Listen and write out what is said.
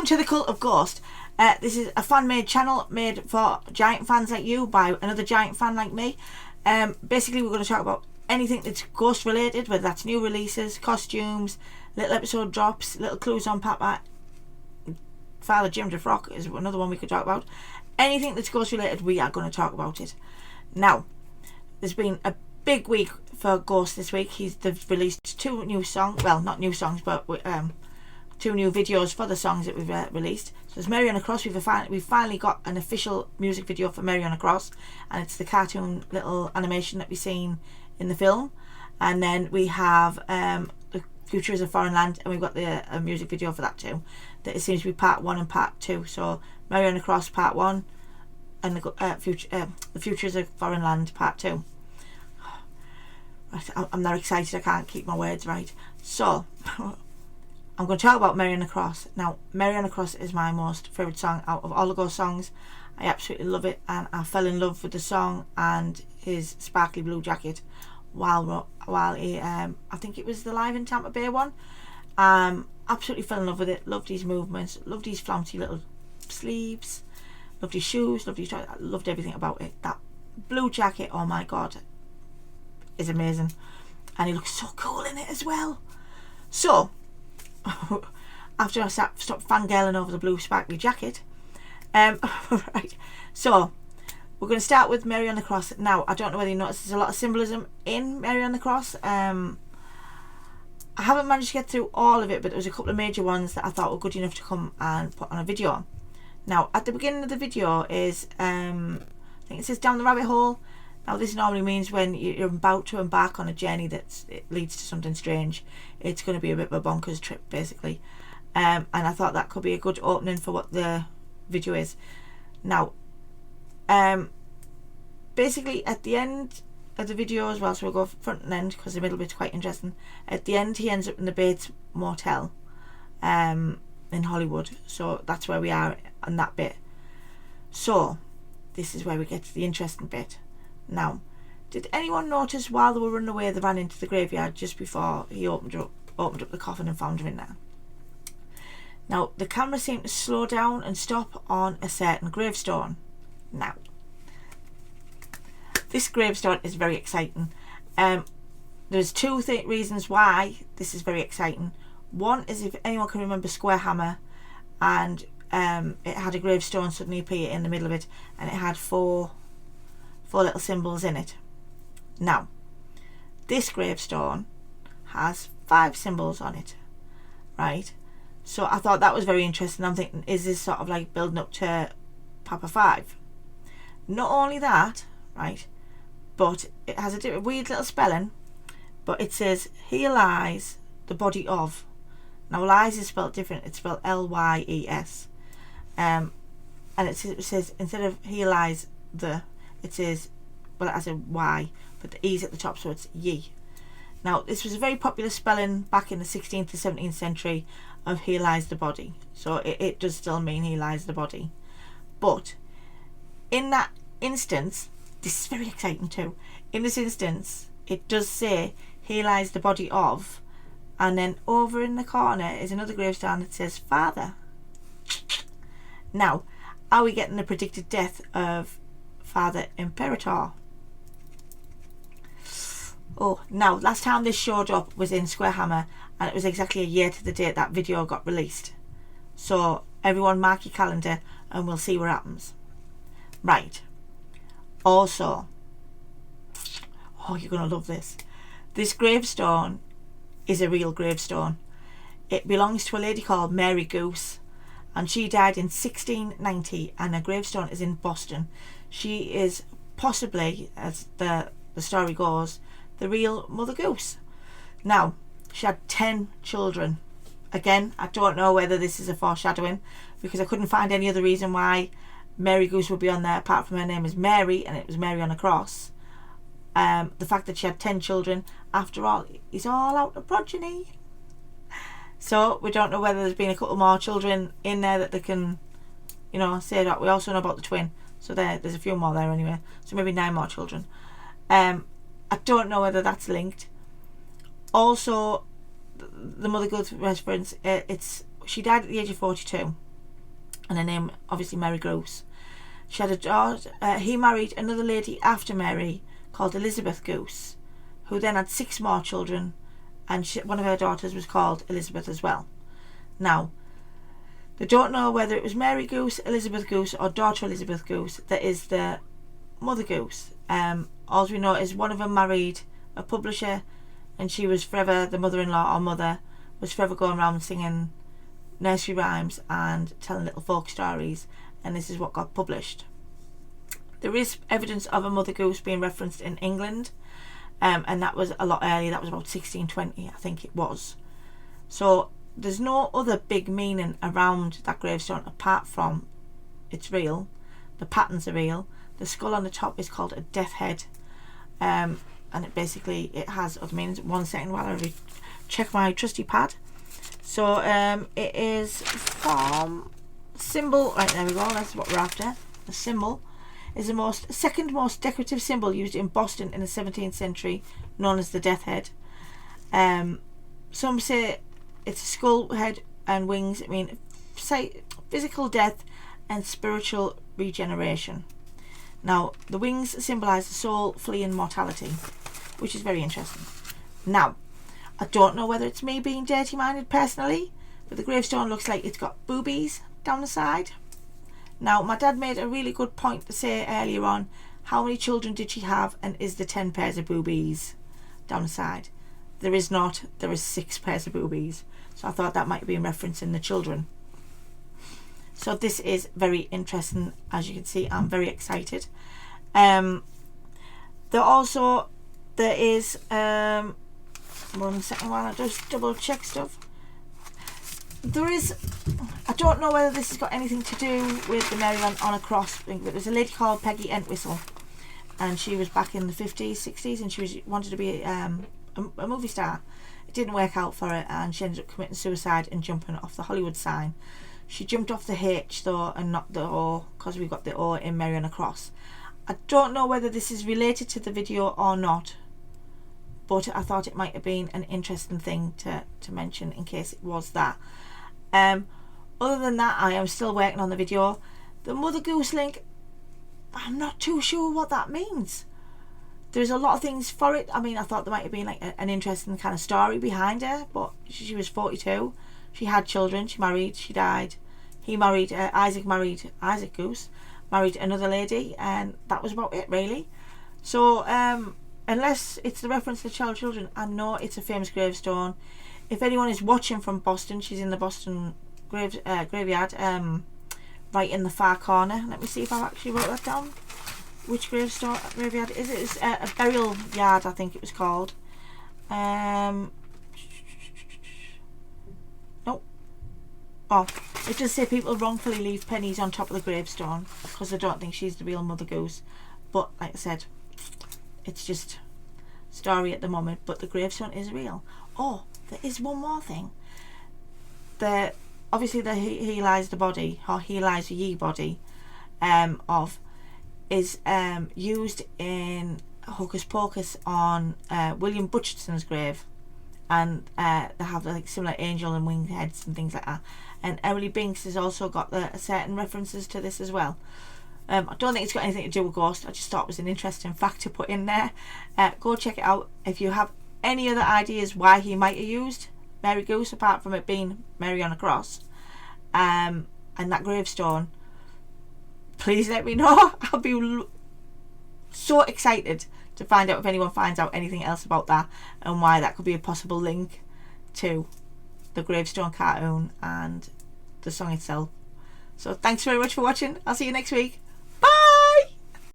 to the Cult of Ghost. This is a fan-made channel made for giant fans like you by another giant fan like me. Basically, we're going to talk about anything that's ghost related, whether that's new releases, costumes, little episode drops, little clues on Papa. Father Jim DeFrock is another one we could talk about. Anything that's ghost related, we are going to talk about it. Now, there's been a big week for Ghost this week. They've released 2 new songs, well, not new songs, but 2 new videos for the songs that we've released. So there's Mary on a Cross. We've finally got an official music video for Mary on a Cross, and it's the cartoon little animation that we've seen in the film. And then we have The Future is a Foreign Land, and we've got the music video for that too. That it seems to be part 1 and part 2. So Mary on a Cross part 1, and the Future is a Foreign Land part 2. I'm not excited, I can't keep my words right. So I'm going to talk about Mary on the Cross. Now, Mary on the Cross is my most favourite song out of all the Ghost songs. I absolutely love it, and I fell in love with the song and his sparkly blue jacket while he, I think it was the Live in Tampa Bay one. Absolutely fell in love with it, loved his movements, loved his flouncy little sleeves, loved his shoes, loved everything about it. That blue jacket, oh my god, is amazing, and he looks so cool in it as well. So after I stopped fangirling over the blue sparkly jacket, right, so we're going to start with Mary on the Cross. Now, I don't know whether you noticed, there's a lot of symbolism in Mary on the Cross. I haven't managed to get through all of it, but there was a couple of major ones that I thought were good enough to come and put on a video. Now, at the beginning of the video is I think it says down the rabbit hole. Now, this normally means when you're about to embark on a journey that leads to something strange. It's going to be a bit of a bonkers trip, basically. And I thought that could be a good opening for what the video is. Now, basically at the end of the video as well, so we'll go front and end because the middle bit's quite interesting. At the end, he ends up in the Bates Motel in Hollywood. So that's where we are on that bit. So this is where we get to the interesting bit. Now, did anyone notice while they were running away they ran into the graveyard just before he opened up the coffin and found her in there? Now, the camera seemed to slow down and stop on a certain gravestone. Now, this gravestone is very exciting. There's 2 reasons why this is very exciting. One is, if anyone can remember Square Hammer, and it had a gravestone suddenly appear in the middle of it, and it had 4 little symbols in it. Now, this gravestone has 5 symbols on it, right? So I thought that was very interesting. I'm thinking, is this sort of like building up to Papa 5? Not only that, right, but it has a weird little spelling, but it says, "Here lies the body of." Now, lies is spelled different. It's spelled L-Y-E-S. And it says, instead of "here lies the," it says, well, it has a Y, but the E's at the top, so it's ye. Now, this was a very popular spelling back in the 16th to 17th century of "here lies the body." So it does still mean "here lies the body." But in that instance, this is very exciting too. In this instance, it does say "here lies the body of," and then over in the corner is another gravestone that says "Father." Now, are we getting the predicted death of Father Imperator? Oh, now, last time this showed up was in Square Hammer, and it was exactly a year to the date that video got released. So everyone mark your calendar and we'll see what happens. Right. Also, oh, you're going to love this. This gravestone is a real gravestone. It belongs to a lady called Mary Goose, and she died in 1690, and her gravestone is in Boston. She is possibly, as the story goes, the real Mother Goose. Now, she had 10 children. Again, I don't know whether this is a foreshadowing, because I couldn't find any other reason why Mary Goose would be on there apart from her name is Mary and it was Mary on a Cross. The fact that she had 10 children, after all, is all out of progeny. So we don't know whether there's been a couple more children in there that they can, you know, say that. We also know about the twin, so there's a few more there anyway, so maybe 9 more children. I don't know whether that's linked. Also, the Mother Goose reference, she died at the age of 42. and her name obviously Mary Goose. She had a daughter. He married another lady after Mary called Elizabeth Goose, who then had 6 more children, and one of her daughters was called Elizabeth as well. Now, they don't know whether it was Mary Goose, Elizabeth Goose, or daughter Elizabeth Goose that is the Mother Goose. All we know is one of them married a publisher, and she was forever the mother-in-law or mother, was forever going around singing nursery rhymes and telling little folk stories, and this is what got published. There is evidence of a Mother Goose being referenced in England, and that was a lot earlier. That was about 1620, I think it was. So there's no other big meaning around that gravestone apart from it's real. The patterns are real. The skull on the top is called a death head, and it has other meanings. 1 second while I check my trusty pad. So it is from symbol. Right, there we go. That's what we're after. The symbol is the second most decorative symbol used in Boston in the 17th century, known as the death head. Some say it's a skull, head and wings. I mean, say physical death and spiritual regeneration. Now, the wings symbolise the soul fleeing mortality, which is very interesting. Now, I don't know whether it's me being dirty-minded personally, but the gravestone looks like it's got boobies down the side. Now, my dad made a really good point to say earlier on, how many children did she have, and is there 10 pairs of boobies down the side? There is not. There is 6 pairs of boobies. So I thought that might be in referencing the children. So this is very interesting. As you can see, I'm very excited. There is 1 second while I just double check stuff. I don't know whether this has got anything to do with the Mary on a Cross thing, but there's a lady called Peggy Entwistle, and she was back in the 50s, 60s, and she wanted to be a movie star. It didn't work out for her, and she ended up committing suicide and jumping off the Hollywood sign. She jumped off the H though and not the O, because we've got the O in Mary on a Cross. I don't know whether this is related to the video or not, but I thought it might have been an interesting thing to mention in case it was that. Other than that, I am still working on the video. The Mother Goose link, I'm not too sure what that means. There's a lot of things for it. I mean, I thought there might have been like an interesting kind of story behind her, but she was 42. She had children, she married, she died. He married, Isaac Goose, married another lady, and that was about it really. So, unless it's the reference to children, I know it's a famous gravestone. If anyone is watching from Boston, she's in the Boston graveyard, right in the far corner. Let me see if I actually wrote that down. Which graveyard is it? It's a burial yard, I think it was called. Nope. Oh, it does say people wrongfully leave pennies on top of the gravestone because they don't think she's the real Mother Goose. But like I said, it's just story at the moment. But the gravestone is real. Oh, there is one more thing. Obviously he lies the body, or he lies ye body, is used in Hocus Pocus on William Butcherson's grave, and they have like similar angel and winged heads and things like that. And Emily Binks has also got certain references to this as well. I don't think it's got anything to do with ghost. I just thought it was an interesting fact to put in there. Go check it out if you have any other ideas why he might have used Mary Goose apart from it being Mary on a Cross, and that gravestone. Please let me know. I'll be so excited to find out if anyone finds out anything else about that and why that could be a possible link to the gravestone cartoon and the song itself. So thanks very much for watching. I'll see you next week.